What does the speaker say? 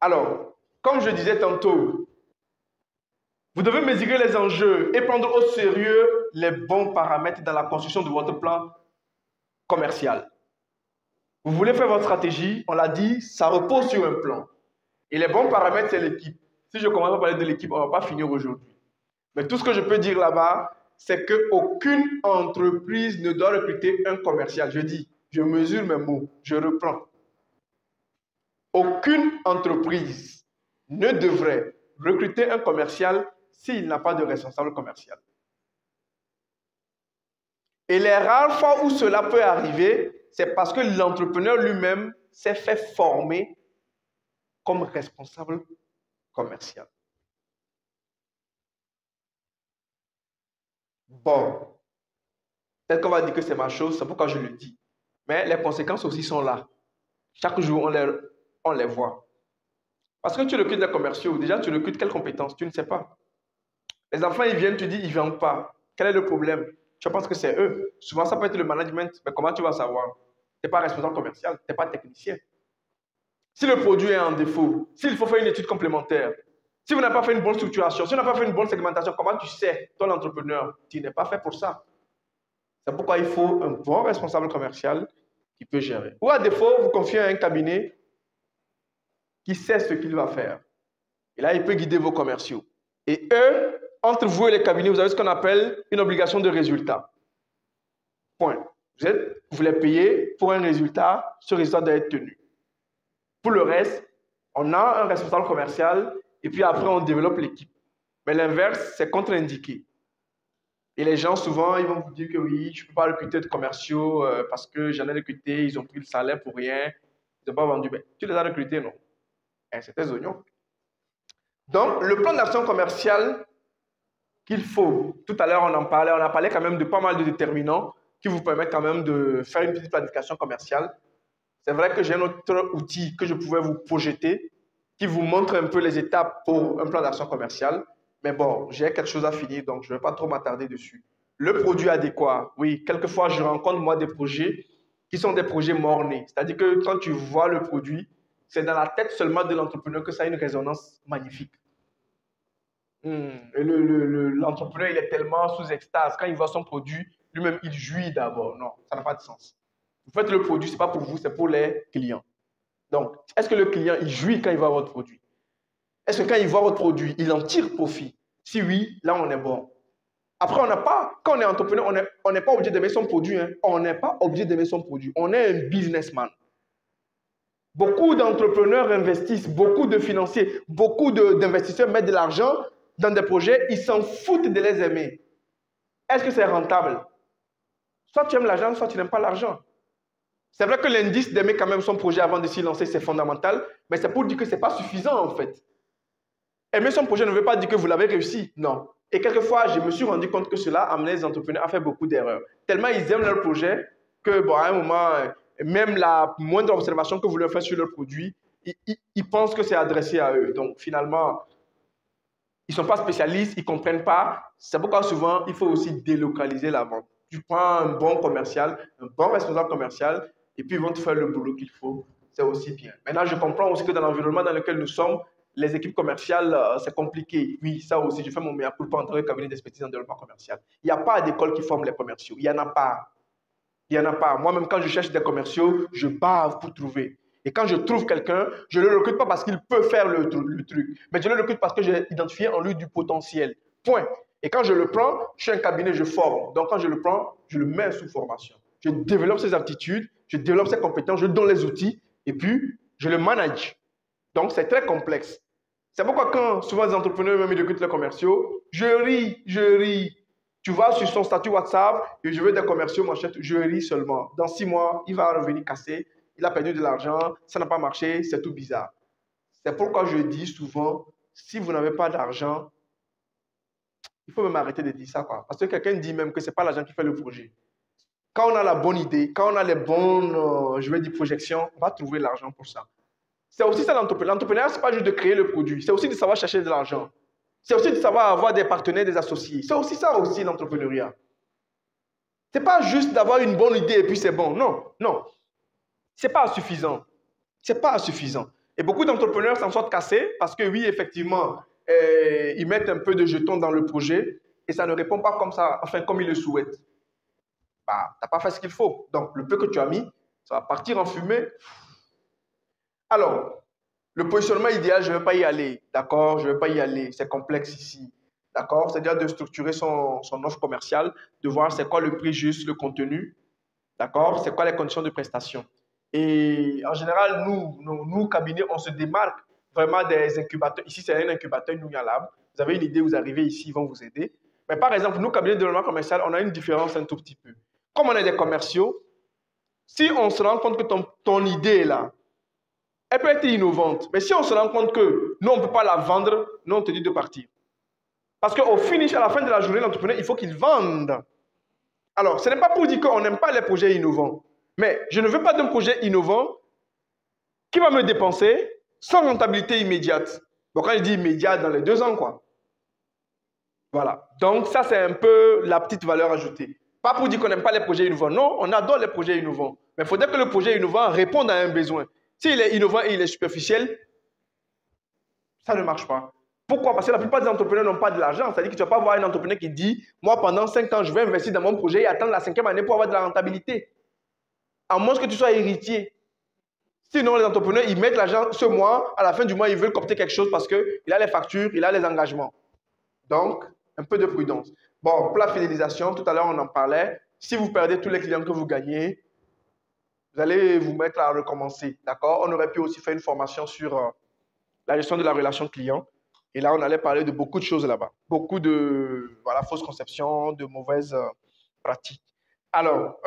Alors, comme je disais tantôt, vous devez mesurer les enjeux et prendre au sérieux les bons paramètres dans la construction de votre plan commercial. Vous voulez faire votre stratégie, on l'a dit, ça repose sur un plan. Et les bons paramètres, c'est l'équipe. Si je commence à parler de l'équipe, on ne va pas finir aujourd'hui. Mais tout ce que je peux dire là-bas, c'est qu'aucune entreprise ne doit recruter un commercial. Je dis, je mesure mes mots, je reprends. Aucune entreprise ne devrait recruter un commercial s'il n'a pas de responsable commercial. Et les rares fois où cela peut arriver, c'est parce que l'entrepreneur lui-même s'est fait former comme responsable commercial. Bon, peut-être qu'on va dire que c'est ma chose, c'est pourquoi je le dis. Mais les conséquences aussi sont là. Chaque jour, on les voit. Parce que tu recrutes des commerciaux, déjà tu recrutes quelles compétences? Tu ne sais pas. Les enfants, ils viennent, tu dis, ils ne viennent pas. Quel est le problème? Tu penses que c'est eux. Souvent, ça peut être le management, mais comment tu vas savoir? Tu n'es pas responsable commercial, tu n'es pas technicien. Si le produit est en défaut, s'il faut faire une étude complémentaire, si vous n'avez pas fait une bonne structuration, si vous n'avez pas fait une bonne segmentation, comment tu sais, toi l'entrepreneur, tu n'es pas fait pour ça? C'est pourquoi il faut un bon responsable commercial qui peut gérer. Ou à défaut, vous confiez à un cabinet qui sait ce qu'il va faire. Et là, il peut guider vos commerciaux. Et eux, entre vous et les cabinets, vous avez ce qu'on appelle une obligation de résultat. Point. Vous les payez pour un résultat, ce résultat doit être tenu. Pour le reste, on a un responsable commercial et puis après, on développe l'équipe. Mais l'inverse, c'est contre-indiqué. Et les gens, souvent, ils vont vous dire que oui, je ne peux pas recruter de commerciaux parce que j'en ai recruté, ils ont pris le salaire pour rien, ils n'ont pas vendu. Mais tu les as recrutés, non? C'est tes oignons. Donc, le plan d'action commerciale qu'il faut, tout à l'heure on en parlait, on a parlé quand même de pas mal de déterminants qui vous permettent quand même de faire une petite planification commerciale. C'est vrai que j'ai un autre outil que je pouvais vous projeter qui vous montre un peu les étapes pour un plan d'action commercial. Mais bon, j'ai quelque chose à finir, donc je ne vais pas trop m'attarder dessus. Le produit adéquat, oui, quelquefois je rencontre moi des projets qui sont des projets mornés. C'est-à-dire que quand tu vois le produit, c'est dans la tête seulement de l'entrepreneur que ça a une résonance magnifique. Et l'entrepreneur, il est tellement sous extase. Quand il voit son produit, lui-même, il jouit d'abord. Non, ça n'a pas de sens. Vous faites le produit, ce n'est pas pour vous, c'est pour les clients. Donc, est-ce que le client, il jouit quand il voit votre produit? Est-ce que quand il voit votre produit, il en tire profit? Si oui, là, on est bon. Après, on n'a pas, quand on est entrepreneur, on n'est pas obligé d'aimer son produit. Hein. On n'est pas obligé d'aimer son produit. On est un businessman. Beaucoup d'entrepreneurs investissent, beaucoup de financiers, beaucoup d'investisseurs mettent de l'argent dans des projets, ils s'en foutent de les aimer. Est-ce que c'est rentable? Soit tu aimes l'argent, soit tu n'aimes pas l'argent. C'est vrai que l'indice d'aimer quand même son projet avant de s'y lancer, c'est fondamental, mais c'est pour dire que ce n'est pas suffisant en fait. Aimer son projet ne veut pas dire que vous l'avez réussi, non. Et quelquefois, je me suis rendu compte que cela amenait les entrepreneurs à faire beaucoup d'erreurs. Tellement ils aiment leur projet que, bon, à un moment, même la moindre observation que vous leur faites sur leur produit, ils pensent que c'est adressé à eux. Donc finalement, ils ne sont pas spécialistes, ils ne comprennent pas. C'est pourquoi souvent, il faut aussi délocaliser la vente. Tu prends un bon commercial, un bon responsable commercial, et puis ils vont te faire le boulot qu'il faut. C'est aussi bien. Maintenant, je comprends aussi que dans l'environnement dans lequel nous sommes, les équipes commerciales, c'est compliqué. Oui, ça aussi, je fais mon meilleur culpa entre les cabinets d'expertise en développement commercial. Il n'y a pas d'école qui forme les commerciaux. Il n'y en a pas. Il n'y en a pas. Moi-même, quand je cherche des commerciaux, je bave pour trouver. Et quand je trouve quelqu'un, je ne le recrute pas parce qu'il peut faire le truc, mais je le recrute parce que j'ai identifié en lui du potentiel. Point. Et quand je le prends, je suis un cabinet, je forme. Donc quand je le prends, je le mets sous formation. Je développe ses aptitudes, je développe ses compétences, je donne les outils et puis je le manage. Donc c'est très complexe. C'est pourquoi quand souvent les entrepreneurs me recrutent les commerciaux, je ris. Tu vas sur son statut WhatsApp et je veux des commerciaux, m'achète, je ris seulement. Dans 6 mois, il va revenir cassé. Il a perdu de l'argent, ça n'a pas marché, c'est tout bizarre. C'est pourquoi je dis souvent, si vous n'avez pas d'argent, il faut même arrêter de dire ça. Quoi. Parce que quelqu'un dit même que ce n'est pas l'argent qui fait le projet. Quand on a la bonne idée, quand on a les bonnes, je vais dire projections, on va trouver l'argent pour ça. C'est aussi ça l'entrepreneuriat. L'entrepreneuriat, ce n'est pas juste de créer le produit, c'est aussi de savoir chercher de l'argent. C'est aussi de savoir avoir des partenaires, des associés. C'est aussi ça aussi l'entrepreneuriat. Ce n'est pas juste d'avoir une bonne idée et puis c'est bon. Non, non. Ce n'est pas suffisant. Ce n'est pas suffisant. Et beaucoup d'entrepreneurs s'en sortent cassés parce que oui, effectivement, ils mettent un peu de jetons dans le projet et ça ne répond pas comme ça, enfin comme ils le souhaitent. Bah, tu n'as pas fait ce qu'il faut. Donc, le peu que tu as mis, ça va partir en fumée. Alors, le positionnement idéal, je ne vais pas y aller. D'accord? Je ne vais pas y aller. C'est complexe ici. D'accord? C'est-à-dire de structurer son offre commerciale, de voir c'est quoi le prix juste, le contenu. D'accord? C'est quoi les conditions de prestation. Et en général, nous, cabinets, on se démarque vraiment des incubateurs. Ici, c'est un incubateur Nouya Lab. Vous avez une idée, vous arrivez ici, ils vont vous aider. Mais par exemple, nous, cabinets de développement commercial, on a une différence un tout petit peu. Comme on est des commerciaux, si on se rend compte que ton idée est là, elle peut être innovante. Mais si on se rend compte que nous, on ne peut pas la vendre, nous, on te dit de partir. Parce qu'au finish, à la fin de la journée, l'entrepreneur, il faut qu'il vende. Alors, ce n'est pas pour dire qu'on n'aime pas les projets innovants. Mais je ne veux pas d'un projet innovant qui va me dépenser sans rentabilité immédiate. Bon, quand je dis immédiate, dans les 2 ans, quoi. Voilà. Donc, ça, c'est un peu la petite valeur ajoutée. Pas pour dire qu'on n'aime pas les projets innovants. Non, on adore les projets innovants. Mais il faudrait que le projet innovant réponde à un besoin. S'il est innovant et il est superficiel, ça ne marche pas. Pourquoi? Parce que la plupart des entrepreneurs n'ont pas de l'argent. C'est-à-dire que tu ne vas pas voir un entrepreneur qui dit « Moi, pendant 5 ans, je vais investir dans mon projet et attendre la 5e année pour avoir de la rentabilité. » À moins que tu sois héritier. Sinon, les entrepreneurs, ils mettent l'argent ce mois. À la fin du mois, ils veulent copter quelque chose parce qu'il a les factures, il a les engagements. Donc, un peu de prudence. Bon, pour la fidélisation, tout à l'heure, on en parlait. Si vous perdez tous les clients que vous gagnez, vous allez vous mettre à recommencer. D'accord? On aurait pu aussi faire une formation sur la gestion de la relation client. Et là, on allait parler de beaucoup de choses là-bas. Beaucoup de fausses conceptions, de mauvaises pratiques. Alors,